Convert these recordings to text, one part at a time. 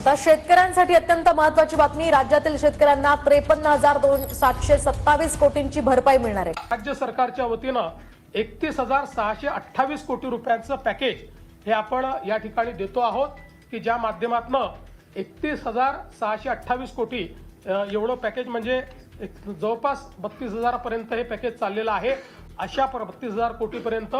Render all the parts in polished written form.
आता शेतकऱ्यांसाठी अत्यंत महत्त्वाची बातमी। राज्यातील शेतकऱ्यांना 53,727 कोटींची भरपाई मिळणार आहे। राज्य सरकारच्या वतीनं 31,628 कोटी रुपयांचं पॅकेज हे आपण या ठिकाणी देतो आहोत की ज्या माध्यमातून 31,628 कोटी एवढं पॅकेज म्हणजे जवळपास 32,000 पर्यंत हे पॅकेज चाललेलं आहे। 32,000 कोटी पर्यंत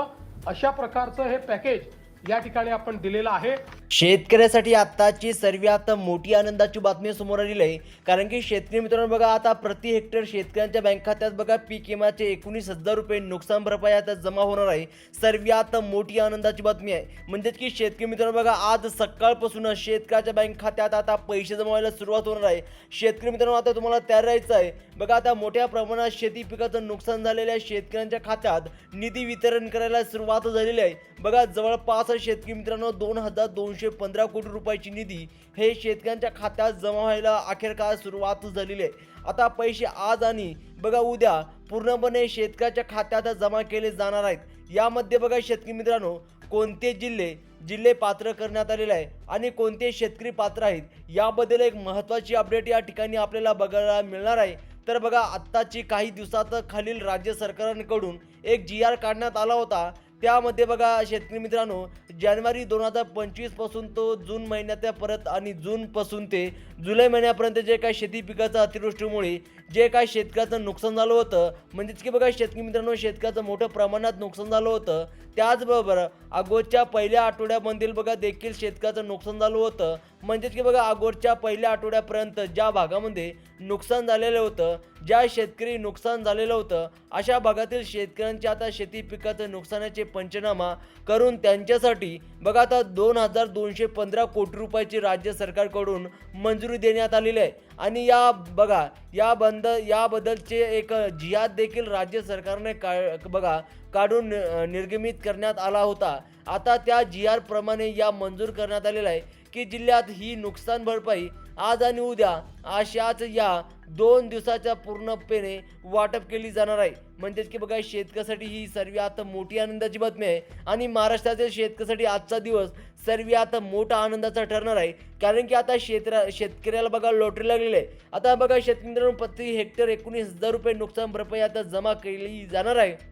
अशा प्रकारचं हे पॅकेज या ठिकाणी आपण दिलेलं आहे। शेतकऱ्यासाठी आताची सर्वात मोठी आनंदाची बातमी समोर आलेली आहे, कारण की शेतकरी मित्रांनो बघा, आता प्रति हेक्टर शेतकऱ्यांच्या बँक खात्यात बघा पीक विम्याचे 19,000 रुपये नुकसान भरपाई आता जमा होणार आहे। सर्वात मोठी आनंदाची बातमी आहे, म्हणजेच की शेतकरी मित्रांनो बघा, आज सकाळपासून शेतकऱ्याच्या बँक खात्यात आता पैसे जमा व्हायला सुरुवात होणार आहे। शेतकरी मित्रांनो आता तुम्हाला तयार राहायचं आहे बघा। आता मोठ्या प्रमाणात शेती पिकाचं नुकसान झालेल्या शेतकऱ्यांच्या खात्यात निधी वितरण करायला सुरुवात झालेली आहे बघा। जवळपास शेतकरी मित्रांनो 2,215 कोटी रुपयाची निधी हे शेतकऱ्यांच्या खात्यात जमा व्हायला अखेरकार सुरुवात झालेली आहे। आता पैसे आज आणि बघा उद्या पूर्णपणे शेतकऱ्याच्या खात्यात जमा केले जाणार आहेत। यामध्ये बघा शेतकरी मित्रांनो कोणते जिल्हे पात्र करण्यात आलेले आहे आणि कोणते शेतकरी पात्र आहेत याबद्दल एक महत्त्वाची अपडेट या ठिकाणी आपल्याला बघायला मिळणार आहे। तर बघा आत्ताची काही दिवसात खालील राज्य सरकारांकडून एक GR काढण्यात आला होता। त्यामध्ये बघा शेतकरी मित्रांनो जानेवारी 2025 पासून तो जून महिन्याच्या परत आणि जून पासून ते जुलै महिन्यापर्यंत जे काही शेती पिकाचं अतिवृष्टीमुळे जे काही शेतकऱ्याचं नुकसान झालं होतं, म्हणजेच की बघा शेतकरी मित्रांनो शेतकऱ्याचं मोठ्या प्रमाणात नुकसान झालं होतं। त्याचबरोबर ऑगस्टच्या पहिल्या आठवड्यामधील बघा देखील शेतकऱ्याचं नुकसान झालं होतं, म्हणजेच की बघा ऑगस्टच्या पहिल्या आठवड्यापर्यंत ज्या भागामध्ये नुकसान झालेलं होतं, ज्या शेतकरी नुकसान झालेलं होतं, अशा भागातील शेतकऱ्यांच्या आता शेती पिकाचं नुकसानाचे पंचनामा करून त्यांच्यासाठी बघा आता 2,215 कोटी रुपयाची राज्य सरकारकडून मंजुरी देण्यात आलेली आहे। आणि याबद्दलचे एक GR देखील राज्य सरकारने काढून निर्गमित करण्यात आला होता। आता त्या GR प्रमाणे या मंजूर करण्यात आलेला आहे की जिल्ह्यात ही नुकसान भरपाई आज आणि उद्या अशाच या 2 दिवसाच्या पूर्णपणे वाटप केली जाणार आहे। म्हणजेच की बघा शेतकऱ्यासाठी ही सर्वात मोठी आनंदाची बातमी आहे आणि महाराष्ट्रातील शेतकऱ्यासाठी आजचा दिवस सर्वात मोठा आनंदाचा ठरणार आहे, कारण की आता शेतकऱ्याला बघा लॉटरी लागलेली आहे। आता बघा शेतकऱ्यांना प्रति हेक्टर 19,000 रुपये नुकसान भरपाई आता जमा केली जाणार आहे।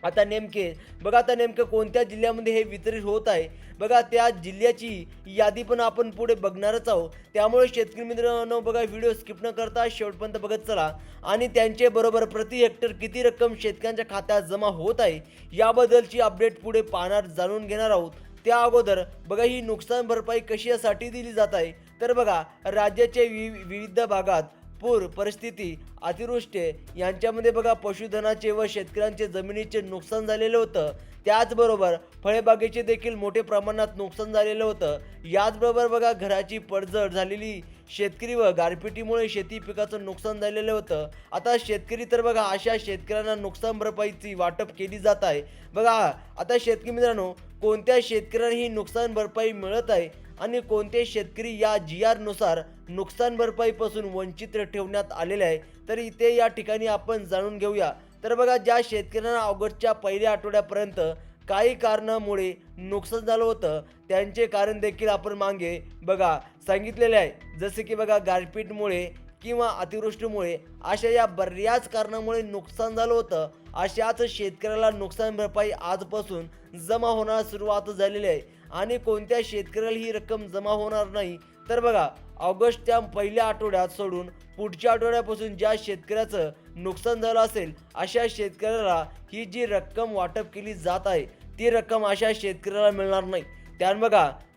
आता नेमके कोणत्या जिल्ह्यामध्ये हे वितरित होत आहे बघा, त्या जिल्ह्याची यादी पण आपण पुढे बघणारच आहोत। त्यामुळे शेतकरी मित्रांनो बघा व्हिडिओ स्किप न करता शेवटपर्यंत बघत चला आणि त्यांचे बरोबर प्रति हेक्टर किती रक्कम शेतकऱ्यांच्या खात्यात जमा होत आहे याबद्दलची अपडेट पुढे जाणून घेणार आहोत। त्या अगोदर बघा ही नुकसान भरपाई कशासाठी दिली जात आहे, तर बघा राज्याच्या विविध भागात पूर परिस्थिती, अतिवृष्टी यांच्यामध्ये बघा पशुधनाचे व शेतकऱ्यांचे जमिनीचे नुकसान झालेलं होतं। त्याचबरोबर फळबागेचे देखील मोठे प्रमाणात नुकसान झालेलं होतं। याचबरोबर बघा घराची पडझड झालेली शेतकरी व गारपिटीमुळे शेती पिकाचं नुकसान झालेलं होतं। आता शेतकरी तर बघा अशा शेतकऱ्यांना नुकसान भरपाईची वाटप केली जात आहे बघा। आता शेतकरी मित्रांनो कोणत्या शेतकऱ्यांना ही नुकसान भरपाई मिळत आहे आणि कोणते शेतकरी या GR नुसार नुकसान भरपाईपासून वंचित ठेवण्यात आलेले आहे, तर इथे या ठिकाणी आपण जाणून घेऊया। तर बघा ज्या शेतकऱ्यांना ऑगस्टच्या पहिल्या आठवड्यापर्यंत काही कारणामुळे नुकसान झालं होतं त्यांचे कारण देखील आपण मागे बघा सांगितलेले आहे, जसे की बघा गारपीटमुळे किंवा अतिवृष्टीमुळे अशा या बऱ्याच कारणामुळे नुकसान झालं होतं। अशाच शेतकऱ्याला नुकसान भरपाई आजपासून जमा होण्यास सुरुवात झालेली आहे आणि कोणत्या शेतकऱ्याला ही रक्कम जमा होणार नाही, तर बघा ऑगस्टच्या पहिल्या आठवड्यात सोडून पुढच्या आठवड्यापासून ज्या शेतकऱ्याचं नुकसान झालं असेल अशा शेतकऱ्याला ही जी रक्कम वाटप केली जात आहे ती रक्कम अशा शेतकऱ्याला मिळणार नाही।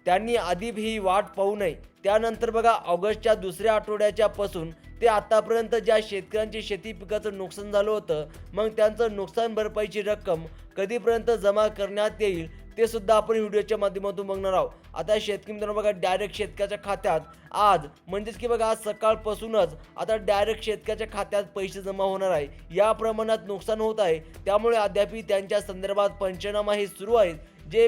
त्यांनी आधी ही वाट पाहू नये। त्यानंतर बघा ऑगस्टच्या दुसऱ्या आठवड्याच्या पासून ते आतापर्यंत ज्या शेतकऱ्यांचे शेती पिकाचं नुकसान झालं होतं, मग त्यांचं नुकसान भरपाईची रक्कम कधीपर्यंत जमा करण्यात येईल ते सुद्धा आपण व्हिडिओच्या माध्यमातून बघणार आहोत। आता शेतकरी मित्रांनो बघा डायरेक्ट शेतकऱ्याच्या खात्यात आज म्हणजेच की बघा आज सकाळपासूनच आता डायरेक्ट शेतकऱ्याच्या खात्यात पैसे जमा होणार आहे। या प्रमाणात नुकसान होत आहे, त्यामुळे अद्याप त्यांच्या संदर्भात पंचनामा हे सुरू आहेत। जे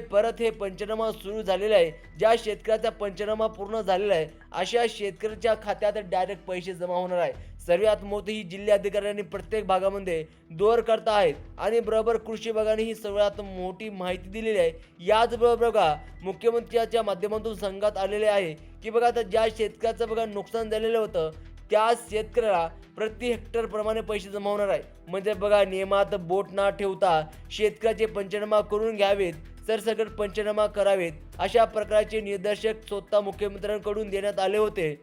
परत हे पंचनामा सुरू झालेला आहे, ज्या शेतकऱ्याचा पंचनामा पूर्ण झालेला आहे अशा शेतकऱ्याच्या खात्यात डायरेक्ट पैसे जमा होणार आहे। सर्वात मोठी ही जिल्हाधिकाऱ्यांनी प्रत्येक भागामध्ये दोर करत आहेत आणि बरोबर कृषी विभागाने ही सर्वात मोठी माहिती दिलेली आहे. याचबरोबर बघा मुख्यमंत्र्यांच्या माध्यमातून सांगण्यात आलेले आहे की बघा आता ज्या शेतकऱ्याचं बघा नुकसान झालेलं होतं त्या शेतकऱ्याला प्रति हेक्टर प्रमाणे पैसे जमा होणार आहे. म्हणजे बघा नियमात बोट न ठेवता शेतकऱ्याचे पंचनामा करून घ्यावेत, सरसकट पंचनामा करावेत अशा प्रकारचे निर्देशक स्वतः मुख्यमंत्र्यांकडून देण्यात आले होते.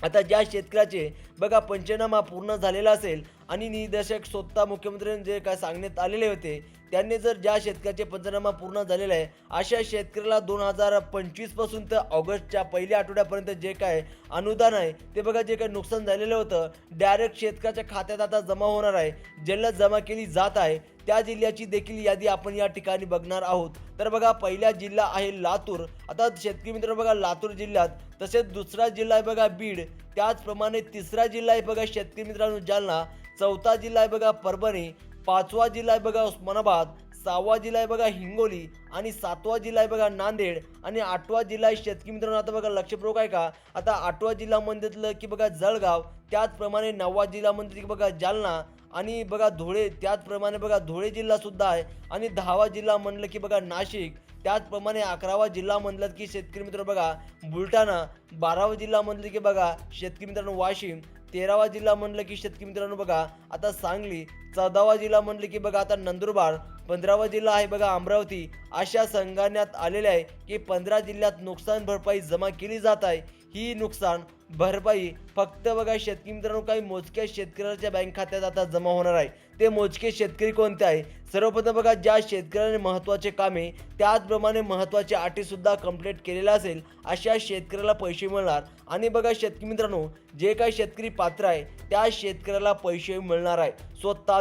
आता ज्या शेतकऱ्याचे बघा पंचनामा पूर्ण झालेला असेल आणि निर्देशक स्वतः मुख्यमंत्र्यांनी जे काय सांगण्यात आलेले होते त्यांनी जर ज्या शेतकऱ्याचे पंचनामा पूर्ण झालेला आहे अशा शेतकऱ्याला 2025 पासून तर ऑगस्टच्या पहिल्या आठवड्यापर्यंत जे काय अनुदान आहे ते बघा जे काय नुकसान झालेलं होतं डायरेक्ट शेतकऱ्याच्या खात्यात आता जमा होणार आहे. ज्याला जमा केली जात आहे त्या जिल्ह्याची देखील यादी आपण या ठिकाणी बघणार आहोत. तर बघा पहिला जिल्हा आहे लातूर. आता शेतकरी मित्र बघा लातूर जिल्ह्यात, तसेच दुसरा जिल्हा आहे बघा बीड, त्याचप्रमाणे तिसरा जिल्हा आहे बघा शेतकरी मित्रांनो जालना, चौथा जिल्हा आहे बघा परभणी, पाचवा जिल्हा आहे बघा उस्मानाबाद, सहावा जिल्हा आहे बघा हिंगोली आणि सातवा जिल्हा आहे बघा नांदेड आणि आठवा जिल्हा आहे शेतकरी मित्रांनो आता बघा लक्षपूर्वक आहे का, आता आठवा जिल्हा म्हणलं की बघा जळगाव, त्याचप्रमाणे नववा जिल्हा म्हणलं की बघा जालना आणि बघा धुळे, त्याचप्रमाणे बघा धुळे जिल्हा सुद्धा आहे आणि 10वा जिल्हा म्हणलं की बघा नाशिक, त्याचप्रमाणे 11वा जिल्हा म्हणलं की शेतकरी मित्र बघा बुलढाणा, 12वा जिल्हा म्हणलं की बघा शेतकरी मित्रांनो वाशिम, 13वा जिल्हा म्हणलं की शेतकरी मित्रांनो बघा आता सांगली, 14वा जिल्हा म्हणलं की बघा आता नंदुरबार, 15वा जिल्हा आहे बघा अमरावती. अशा सांगण्यात आलेले आहे की 15 जिल्ह्यात नुकसान भरपाई जमा केली जात आहे. ही नुकसान भरपाई फक्त बघा शेतकरी मित्रांनो काही मोजक्या शेतकऱ्याच्या बँक खात्यात आता जमा होणार आहे. ते मोजके शेतकरी कोणते आहे? सर्वप्रथम बघा ज्या शेतकऱ्याने महत्त्वाचे कामे त्याचप्रमाणे महत्त्वाचे अटी सुद्धा कंप्लीट केलेल्या असेल अशा शेतकऱ्याला पैसे मिळणार. आणि बघा शेतकरी मित्रांनो जे काही शेतकरी पात्र आहे त्या शेतकऱ्याला पैसे मिळणार आहे. स्वतः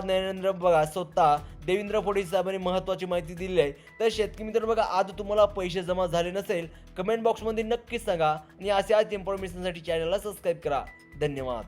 देवेंद्र फडणवीस साहेबांनी महत्त्वाची माहिती दिली आहे. तर शेतकरी मित्रांनो बघा आज तुम्हाला पैसे जमा झाले नसेल कमेंट बॉक्समध्ये नक्कीच सांगा आणि अशाच इन्फॉर्मेशनसाठी चॅनलला सबस्क्राईब करा. धन्यवाद.